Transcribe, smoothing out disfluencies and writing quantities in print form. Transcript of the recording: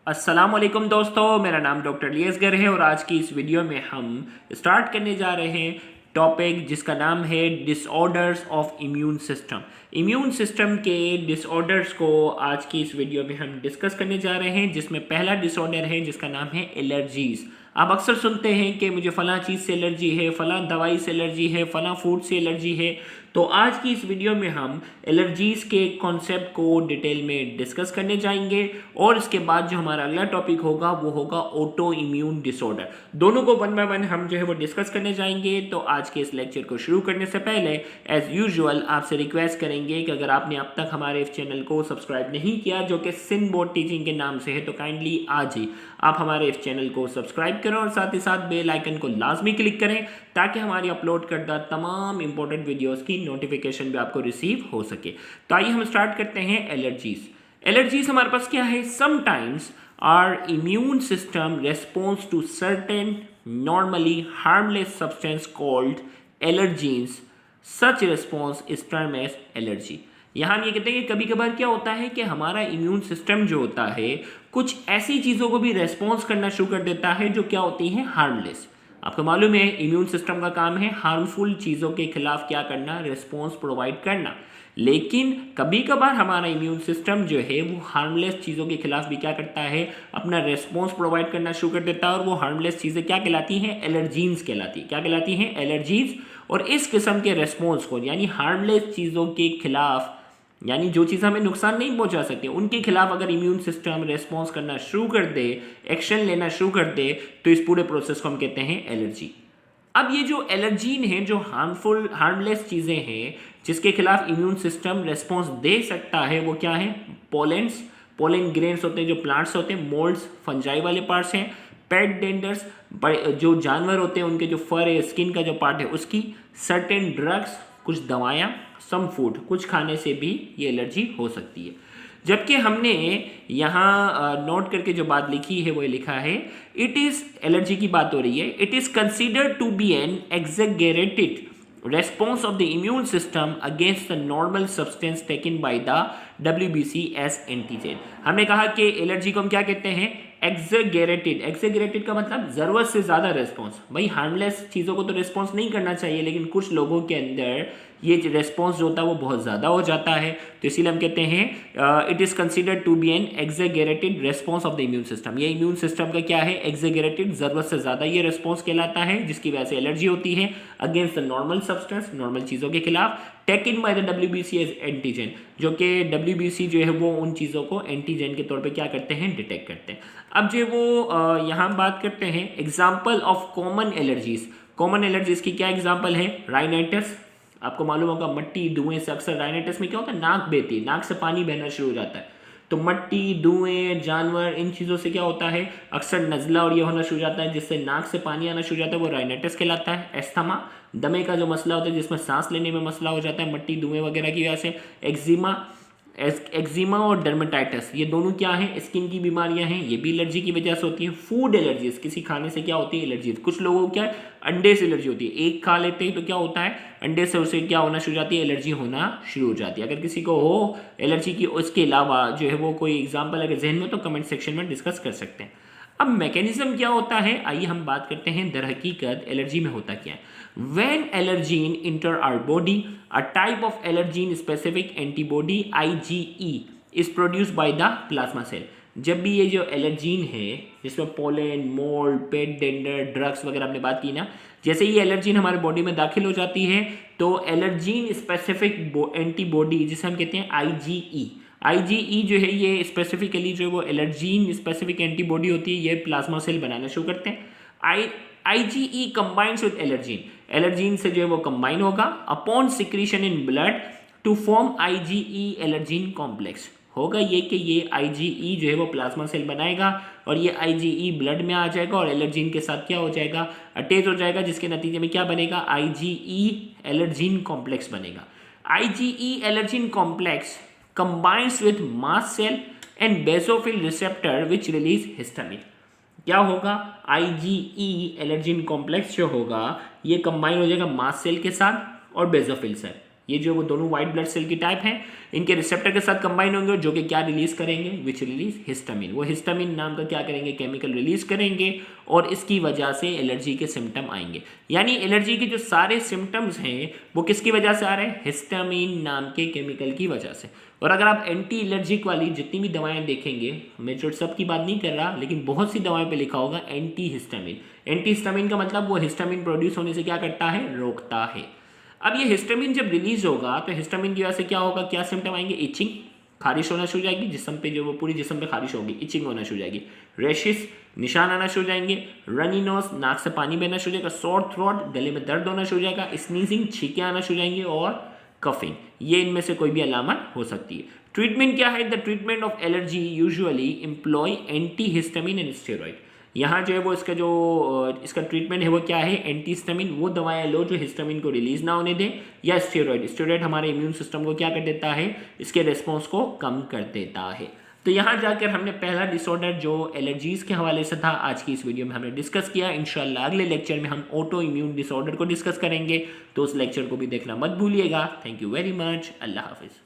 अस्सलामुअलैकुम दोस्तों, मेरा नाम डॉक्टर लियसगर है और आज की इस वीडियो में हम स्टार्ट करने जा रहे हैं टॉपिक जिसका नाम है disorders of immune system. Immune system के डिसऑर्डर्स को आज की इस वीडियो में हम डिस्कस करने जा रहे हैं, जिसमें पहला डिसऑर्डर है जिसका नाम है एलर्जीज। आप अक्सर सुनते हैं कि मुझे फ़लाँ चीज़ से एलर्जी है, फ़लाँ दवाई से एलर्जी है, फ़लाँ फूड से एलर्जी है। तो आज की इस वीडियो में हम एलर्जीज़ के कॉन्सेप्ट को डिटेल में डिस्कस करने जाएंगे और इसके बाद जो हमारा अगला टॉपिक होगा वो होगा ऑटो इम्यून डिसऑर्डर। दोनों को वन बाय वन हम जो है वो डिस्कस करने जाएंगे। तो आज के इस लेक्चर को शुरू करने से पहले एज यूजुअल आपसे रिक्वेस्ट करेंगे कि अगर आपने अब तक हमारे इस चैनल को सब्सक्राइब नहीं किया, जो कि सिंध बोर्ड टीचिंग के नाम से है, तो काइंडली आज ही आप हमारे इस चैनल को सब्सक्राइब करें और साथ ही साथ बेल आइकन को लाजमी क्लिक करें ताकि हमारी अपलोड करदा तमाम इंपॉर्टेंट वीडियोस की नोटिफिकेशन भी आपको रिसीव हो सके। तो आइए हम स्टार्ट करते हैं एलर्जीज। एलर्जीज हमारे पास क्या है? Sometimes our immune system response to certain normally harmless substance called allergens. Such response is term as allergy. यहाँ हम ये कहते हैं कि कभी कभार क्या होता है कि हमारा इम्यून सिस्टम जो होता है कुछ ऐसी चीज़ों को भी रेस्पॉन्स करना शुरू कर देता है जो क्या होती हैं, हार्मलेस। आपको मालूम है इम्यून सिस्टम का काम है हार्मफुल चीज़ों के खिलाफ क्या करना, रिस्पॉन्स प्रोवाइड करना। लेकिन कभी कभार हमारा इम्यून सिस्टम जो है वो हार्मलेस चीज़ों के खिलाफ भी क्या करता है, अपना रिस्पॉन्स प्रोवाइड करना शुरू कर देता है। और वो हार्मलेस चीज़ें क्या कहलाती हैं? एलर्जीन्स कहलाती है। क्या कहलाती हैं? एलर्जीज। और इस किस्म के रिस्पॉन्स को यानी हार्मलेस चीज़ों के खिलाफ, यानी जो चीज़ हमें नुकसान नहीं पहुंचा सकती, उनके खिलाफ अगर इम्यून सिस्टम रेस्पॉन्स करना शुरू कर दे, एक्शन लेना शुरू कर दे, तो इस पूरे प्रोसेस को हम कहते हैं एलर्जी। अब ये जो एलर्जीन है, जो हार्मलेस चीज़ें हैं जिसके खिलाफ इम्यून सिस्टम रेस्पॉन्स दे सकता है, वो क्या है? पोलेंस, पोलन ग्रेन्स होते हैं जो प्लांट्स होते हैं, मोल्ड्स फंजाई वाले पार्ट्स हैं, पेट डेंडर्स जो जानवर होते हैं उनके जो फर है, स्किन का जो पार्ट है उसकी, सर्टेन ड्रग्स कुछ दवायाँ, सम फूड कुछ खाने से भी ये एलर्जी हो सकती है। जबकि हमने यहाँ नोट करके जो बात लिखी है वो ये लिखा है, इट इज़, एलर्जी की बात हो रही है, it is considered to be an exaggerated response of the immune system against the normal substance taken by the WBC as antigen। हमने कहा कि एलर्जी को हम क्या कहते हैं? एक्सेगरेटेड। एक्सेगरेटेड का मतलब ज़रूरत से ज़्यादा रिस्पॉन्स। भाई हार्मलेस चीज़ों को तो रिस्पॉन्स नहीं करना चाहिए, लेकिन कुछ लोगों के अंदर ये रिस्पॉन्स जो होता है वो बहुत ज़्यादा हो जाता है, तो इसीलिए हम कहते हैं it is considered to be an exaggerated response of the immune system. ये इम्यून सिस्टम का क्या है? एक्सेगरेटेड, ज़रूरत से ज़्यादा ये रिस्पॉन्स कहलाता है, जिसकी वजह से एलर्जी होती है against the normal substance, normal चीज़ों के खिलाफ, taken by the WBC as antigen, जो कि WBC जो है वो उन चीज़ों को एंटीजन के तौर पे क्या करते हैं? डिटेक्ट करते हैं। अब जो वो यहाँ बात करते हैं example of common allergies. Common allergies की क्या एग्जाम्पल है? राइनाइटिस। आपको मालूम होगा मट्टी धुएं से अक्सर राइनाइटिस में क्या होता है? नाक बहती है, नाक से पानी बहना शुरू हो जाता है। तो मट्टी, धुएं, जानवर, इन चीज़ों से क्या होता है? अक्सर नज़ला और ये होना शुरू हो जाता है, जिससे नाक से पानी आना शुरू हो जाता है, वो राइनाइटिस कहलाता है। एस्थमा, दमे का जो मसला होता है जिसमें सांस लेने में मसला हो जाता है मट्टी धुएं वगैरह की वजह से। एक्जिमा और डर्मेटाइटिस, ये दोनों क्या हैं? स्किन की बीमारियां हैं, ये भी एलर्जी की वजह से होती है। फूड एलर्जीज, किसी खाने से क्या होती है? एलर्जी। कुछ लोगों को क्या है? अंडे से एलर्जी होती है। एक खा लेते हैं तो क्या होता है? अंडे से उसे क्या होना शुरू हो जाती है? एलर्जी होना शुरू हो जाती है। अगर किसी को हो एलर्जी की, उसके अलावा जो है वो कोई एग्जाम्पल अगर जहन में, तो कमेंट सेक्शन में डिस्कस कर सकते हैं। अब मैकेनिज्म क्या होता है, आइए हम बात करते हैं दर हकीकत एलर्जी में होता क्या है। When allergen enter our body, a type of allergen specific antibody IgE is produced by the plasma cell। जब भी ये जो एलर्जीन है जिसमें पोलन, मोल्ड, पेट डेंडर, ड्रग्स वगैरह आपने बात की ना, जैसे ये एलर्जीन हमारे बॉडी में दाखिल हो जाती है तो एलर्जीन स्पेसिफिक एंटीबॉडी जिसे हम कहते हैं IgE जो है, ये स्पेसिफिकली जो वो एलर्जीन स्पेसिफिक एंटीबॉडी होती है, ये प्लाज्मा सेल बनाना शुरू करते हैं। IgE combines with allergen, allergen से जो है वो कंबाइन होगा upon secretion in blood to form IgE allergen complex. होगा ये कि ये IgE जो है वो प्लाज्मा सेल बनाएगा और ये IgE ब्लड में आ जाएगा और एलर्जीन के साथ क्या हो जाएगा? अटैच हो जाएगा, जिसके नतीजे में क्या बनेगा? IgE एलर्जीन कॉम्प्लेक्स बनेगा। IgE allergen complex combines with mast cell and basophil receptor which release histamine। क्या होगा? IgE एलर्जीन कॉम्प्लेक्स जो होगा ये कंबाइन हो जाएगा मास्ट सेल के साथ और बेसोफिल सेल। ये जो वो दोनों व्हाइट ब्लड सेल की टाइप हैं, इनके रिसेप्टर के साथ कंबाइन होंगे, जो कि क्या रिलीज करेंगे, विच रिलीज हिस्टामिन। वो हिस्टामिन नाम का क्या करेंगे, केमिकल रिलीज करेंगे, और इसकी वजह से एलर्जी के सिम्टम आएंगे। यानी एलर्जी के जो सारे सिम्टम्स हैं वो किसकी वजह से आ रहे हैं, हिस्टामिन नाम के केमिकल की वजह से। और अगर आप एंटी एलर्जिक वाली जितनी भी दवाएं देखेंगे, मैं जो सब की बात नहीं कर रहा, लेकिन बहुत सी दवाएं पे लिखा होगा एंटी हिस्टामिन। एंटी हिस्टामिन का मतलब वो हिस्टामिन प्रोड्यूस होने से क्या करता है, रोकता है। अब ये हिस्टामिन जब रिलीज होगा तो हिस्टामिन की वजह से क्या होगा, क्या सिम्टम आएंगे, इचिंग, खारिश होना शुरू हो जाएगी जिस्म पे, जो वो पूरी जिस्म पे खारिश होगी, इचिंग होना शुरू हो जाएगी, रैशेस, निशान आना शुरू हो जाएंगे, रनी नोज, नाक से पानी बहना शुरू हो जाएगा, सॉर थ्रोट, गले में दर्द होना शुरू हो जाएगा, स्नीजिंग, छींकें आना शुरू हो जाएंगी, और कफिंग। ये इनमें से कोई भी अलामत हो सकती है। ट्रीटमेंट क्या है, the treatment of allergy usually employ antihistamine and steroid. यहाँ जो है वो इसका ट्रीटमेंट है वो क्या है, एंटी हिस्टामिन, वो दवाएं लो जो हिस्टामिन को रिलीज ना होने दें, या स्टेरॉइड। स्टेरॉइड हमारे इम्यून सिस्टम को क्या कर देता है, इसके रिस्पॉन्स को कम कर देता है। तो यहाँ जाकर हमने पहला डिसऑर्डर जो एलर्जीज के हवाले से था आज की इस वीडियो में हमने डिस्कस किया। इंशाल्लाह अगले लेक्चर में हम ऑटो इम्यून डिसऑर्डर को डिस्कस करेंगे, तो उस लेक्चर को भी देखना मत भूलिएगा। थैंक यू वेरी मच, अल्लाह हाफिज़।